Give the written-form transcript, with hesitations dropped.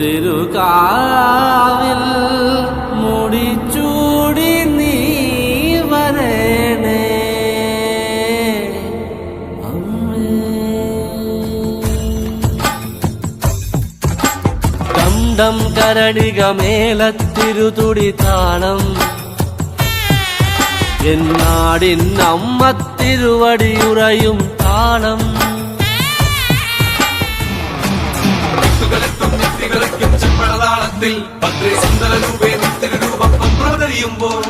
തിരുകാവിൽ മുടിച്ചൂടി നീ വരണേ കണ്ടം കരടിക മേളത്തിരുതുടി താളം എന്നാടിൻ അമ്മ തിരുവടിയുറയും താളം ചെമ്പളതാളത്തിൽ ഭദ്രേ സുന്ദര രൂപേ നിത്യരൂപം പ്രവതരിയുമ്പോൾ